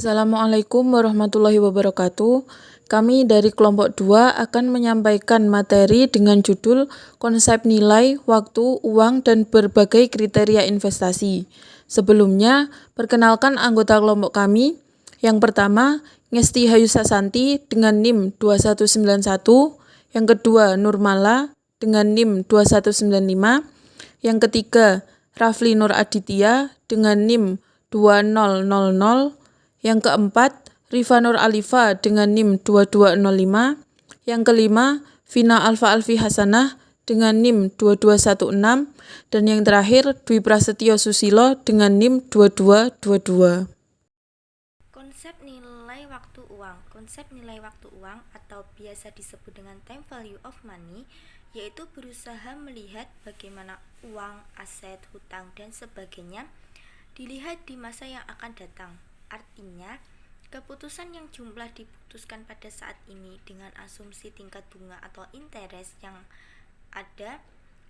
Assalamualaikum warahmatullahi wabarakatuh. Kami dari kelompok 2 akan menyampaikan materi dengan judul Konsep Nilai, Waktu, Uang, dan Berbagai Kriteria Investasi. Sebelumnya, perkenalkan anggota kelompok kami. Yang pertama, Ngesti Hayu Sasanti dengan NIM 2191. Yang kedua, Nurmala dengan NIM 2195. Yang ketiga, Rafli Nur Aditya dengan NIM 2000. Yang keempat, Rifa Nur Alifa dengan NIM 2205. Yang kelima, Vina Alfa Alfi Hasanah dengan NIM 2216. Dan yang terakhir, Dwi Prasetyo Susilo dengan NIM 2222. Konsep nilai waktu uang. Konsep nilai waktu uang atau biasa disebut dengan time value of money yaitu berusaha melihat bagaimana uang, aset, hutang, dan sebagainya dilihat di masa yang akan datang. Artinya, keputusan yang jumlah diputuskan pada saat ini dengan asumsi tingkat bunga atau interest yang ada,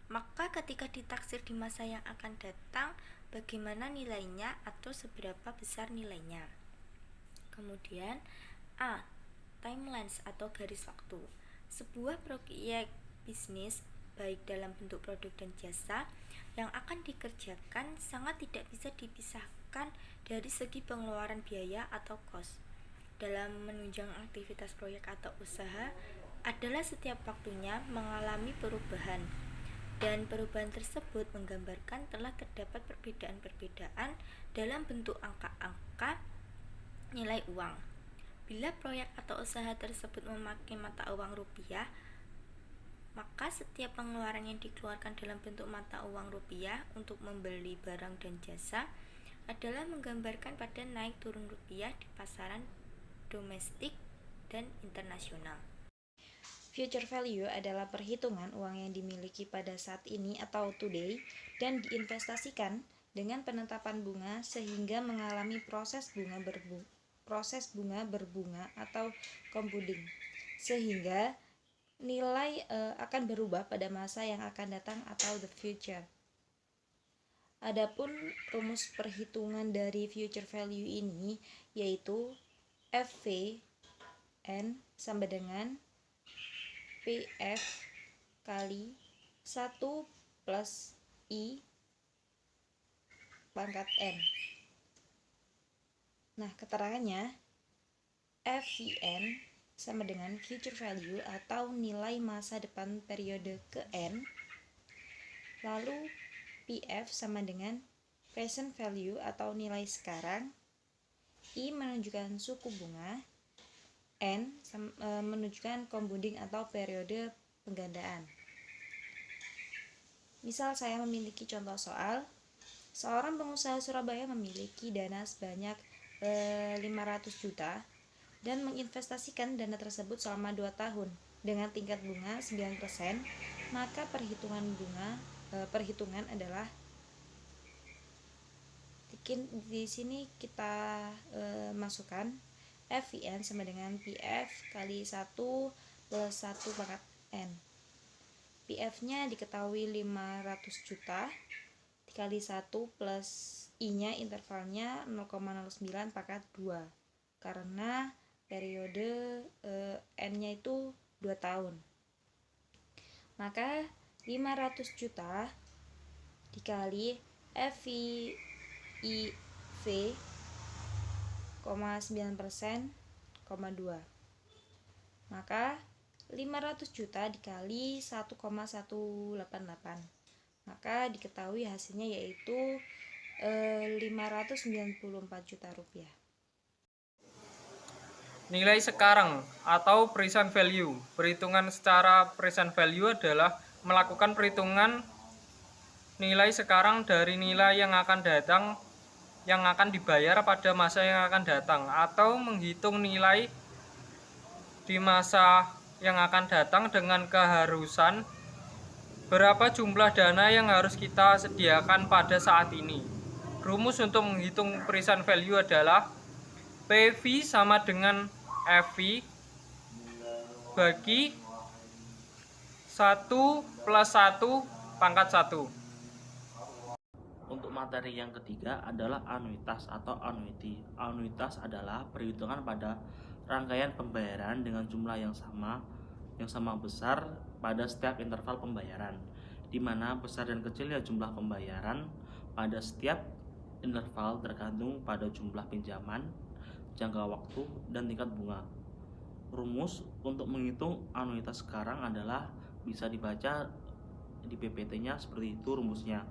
maka ketika ditaksir di masa yang akan datang, bagaimana nilainya atau seberapa besar nilainya. Kemudian A. Timelines atau garis waktu. Sebuah proyek bisnis baik dalam bentuk produk dan jasa yang akan dikerjakan sangat tidak bisa dipisahkan dari segi pengeluaran biaya atau cost. Dalam menunjang aktivitas proyek atau usaha adalah setiap waktunya mengalami perubahan, dan perubahan tersebut menggambarkan telah terdapat perbedaan-perbedaan dalam bentuk angka-angka nilai uang. Bila proyek atau usaha tersebut memakai mata uang rupiah, maka setiap pengeluaran yang dikeluarkan dalam bentuk mata uang rupiah untuk membeli barang dan jasa adalah menggambarkan pada naik turun rupiah di pasaran domestik dan internasional. Future value adalah perhitungan uang yang dimiliki pada saat ini atau today dan diinvestasikan dengan penetapan bunga sehingga mengalami proses bunga berbunga atau compounding, sehingga nilai akan berubah pada masa yang akan datang atau the future. Adapun rumus perhitungan dari future value ini yaitu FVN sama dengan PF kali 1 plus I pangkat N. Nah, keterangannya FVN sama dengan future value atau nilai masa depan periode ke N. Lalu PF sama dengan present value atau nilai sekarang. I menunjukkan suku bunga. N menunjukkan compounding atau periode penggandaan. Misal saya memiliki contoh soal. Seorang pengusaha Surabaya memiliki dana sebanyak 500 juta dan menginvestasikan dana tersebut selama 2 tahun dengan tingkat bunga 9%, maka perhitungan adalah di sini kita masukkan FVN sama dengan PF kali 1 plus 1 pangkat N. PF-nya diketahui 500 juta dikali 1 plus I-nya intervalnya 0,09 pangkat 2 karena periode N-nya itu 2 tahun. Maka 500 juta dikali FVIV, 9%, 2. Maka 500 juta dikali 1,188. Maka diketahui hasilnya yaitu 594 juta rupiah. Nilai sekarang atau present value. Perhitungan secara present value adalah melakukan perhitungan nilai sekarang dari nilai yang akan datang, yang akan dibayar pada masa yang akan datang, atau menghitung nilai di masa yang akan datang dengan keharusan berapa jumlah dana yang harus kita sediakan pada saat ini. Rumus untuk menghitung present value adalah PV sama dengan FV bagi 1 plus 1 pangkat 1. Untuk Materi yang ketiga adalah anuitas atau annuity. Anuitas adalah perhitungan pada rangkaian pembayaran dengan jumlah yang sama besar pada setiap interval pembayaran, di mana besar dan kecilnya jumlah pembayaran pada setiap interval tergantung pada jumlah pinjaman, jangka waktu, dan tingkat bunga. Rumus untuk menghitung anuitas sekarang adalah bisa dibaca di PPT-nya seperti itu rumusnya.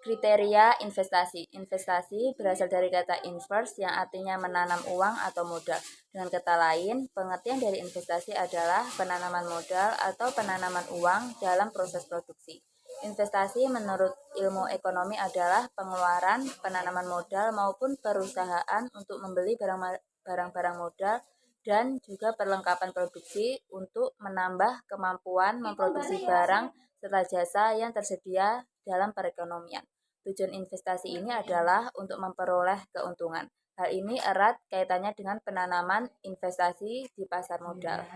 Kriteria investasi. Investasi berasal dari kata invest yang artinya menanam uang atau modal. Dengan kata lain, pengertian dari investasi adalah penanaman modal atau penanaman uang dalam proses produksi. Investasi menurut ilmu ekonomi adalah pengeluaran, penanaman modal maupun perusahaan untuk membeli barang-barang modal dan juga perlengkapan produksi untuk menambah kemampuan memproduksi barang serta jasa yang tersedia dalam perekonomian. Tujuan investasi ini adalah untuk memperoleh keuntungan. Hal ini erat kaitannya dengan penanaman investasi di pasar modal.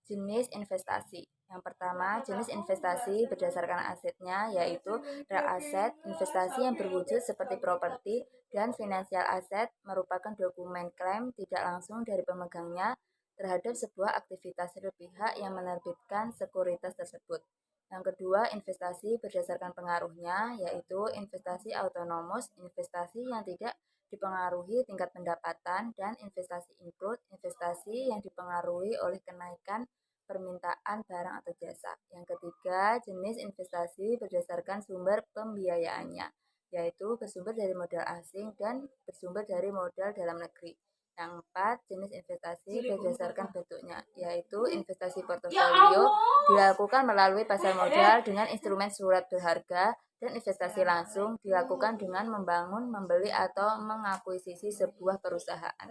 Jenis investasi. Yang pertama, jenis investasi berdasarkan asetnya, yaitu real asset, investasi yang berwujud seperti properti, dan financial asset merupakan dokumen klaim tidak langsung dari pemegangnya terhadap sebuah aktivitas pihak yang menerbitkan sekuritas tersebut. Yang kedua, investasi berdasarkan pengaruhnya, yaitu investasi autonomous, investasi yang tidak dipengaruhi tingkat pendapatan, dan investasi include, investasi yang dipengaruhi oleh kenaikan permintaan barang atau jasa. Yang ketiga, jenis investasi berdasarkan sumber pembiayaannya, yaitu bersumber dari modal asing dan bersumber dari modal dalam negeri. Yang keempat, jenis investasi berdasarkan bentuknya, yaitu investasi portofolio dilakukan melalui pasar modal dengan instrumen surat berharga, dan investasi langsung dilakukan dengan membangun, membeli, atau mengakuisisi sebuah perusahaan.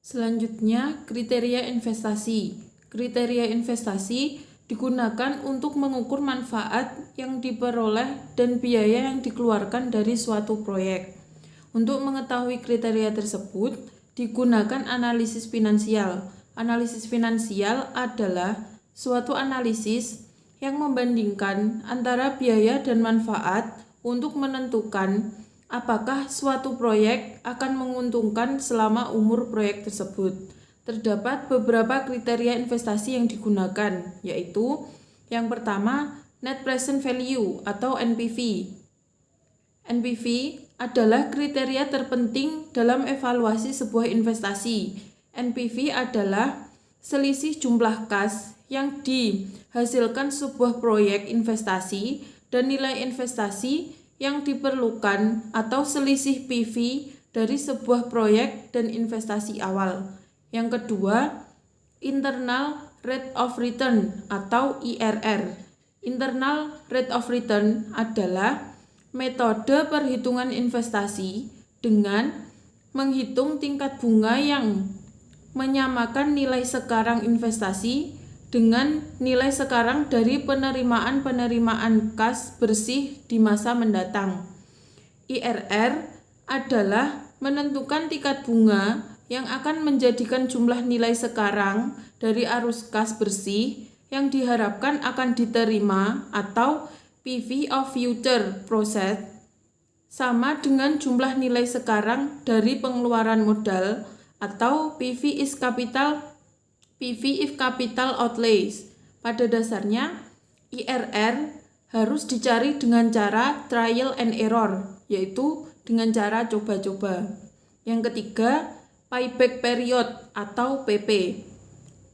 Selanjutnya, kriteria investasi. Kriteria investasi digunakan untuk mengukur manfaat yang diperoleh dan biaya yang dikeluarkan dari suatu proyek. Untuk mengetahui kriteria tersebut, digunakan analisis finansial. Analisis finansial adalah suatu analisis yang membandingkan antara biaya dan manfaat untuk menentukan apakah suatu proyek akan menguntungkan selama umur proyek tersebut. Terdapat beberapa kriteria investasi yang digunakan, yaitu yang pertama, Net Present Value atau NPV. NPV adalah kriteria terpenting dalam evaluasi sebuah investasi. NPV adalah selisih jumlah kas yang dihasilkan sebuah proyek investasi dan nilai investasi yang diperlukan atau selisih PV dari sebuah proyek dan investasi awal. Yang kedua, Internal Rate of Return atau IRR. Internal Rate of Return adalah metode perhitungan investasi dengan menghitung tingkat bunga yang menyamakan nilai sekarang investasi dengan nilai sekarang dari penerimaan kas bersih di masa mendatang. IRR adalah menentukan tingkat bunga yang akan menjadikan jumlah nilai sekarang dari arus kas bersih yang diharapkan akan diterima atau PV of future process sama dengan jumlah nilai sekarang dari pengeluaran modal atau PV if capital outlays. Pada dasarnya, IRR harus dicari dengan cara trial and error, yaitu dengan cara coba-coba. Yang ketiga, payback period atau PP.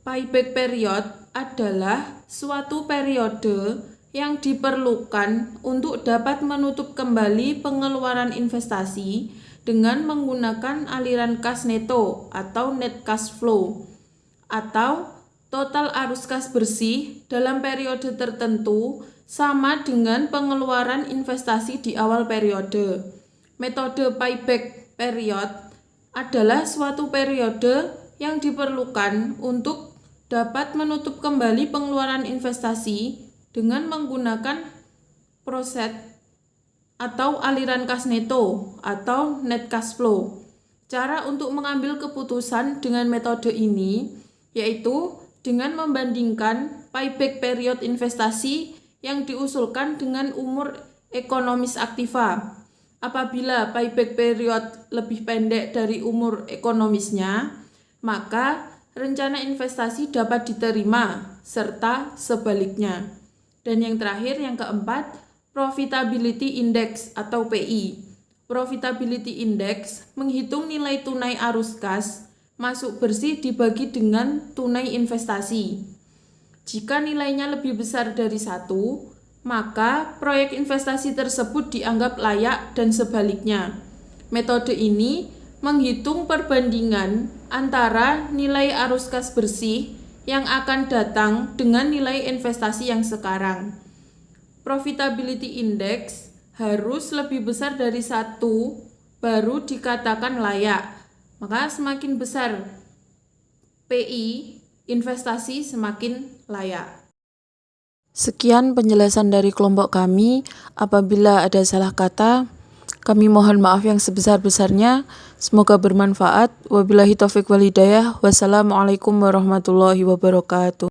Payback period adalah suatu periode yang diperlukan untuk dapat menutup kembali pengeluaran investasi dengan menggunakan aliran kas neto atau net cash flow atau total arus kas bersih dalam periode tertentu sama dengan pengeluaran investasi di awal periode. Metode payback period adalah suatu periode yang diperlukan untuk dapat menutup kembali pengeluaran investasi dengan menggunakan proses atau aliran kas neto atau net cash flow. Cara untuk mengambil keputusan dengan metode ini yaitu dengan membandingkan payback period investasi yang diusulkan dengan umur ekonomis aktiva. Apabila payback period lebih pendek dari umur ekonomisnya, maka rencana investasi dapat diterima, serta sebaliknya. Dan yang terakhir, yang keempat, Profitability Index atau PI. Profitability Index menghitung nilai tunai arus kas masuk bersih dibagi dengan tunai investasi. Jika nilainya lebih besar dari 1, maka proyek investasi tersebut dianggap layak dan sebaliknya. Metode ini menghitung perbandingan antara nilai arus kas bersih yang akan datang dengan nilai investasi yang sekarang. Profitability Index harus lebih besar dari 1 baru dikatakan layak. Maka semakin besar PI investasi semakin layak. Sekian penjelasan dari kelompok kami. Apabila ada salah kata, kami mohon maaf yang sebesar-besarnya. Semoga bermanfaat. Wabillahi taufiq wal hidayah. Wassalamualaikum warahmatullahi wabarakatuh.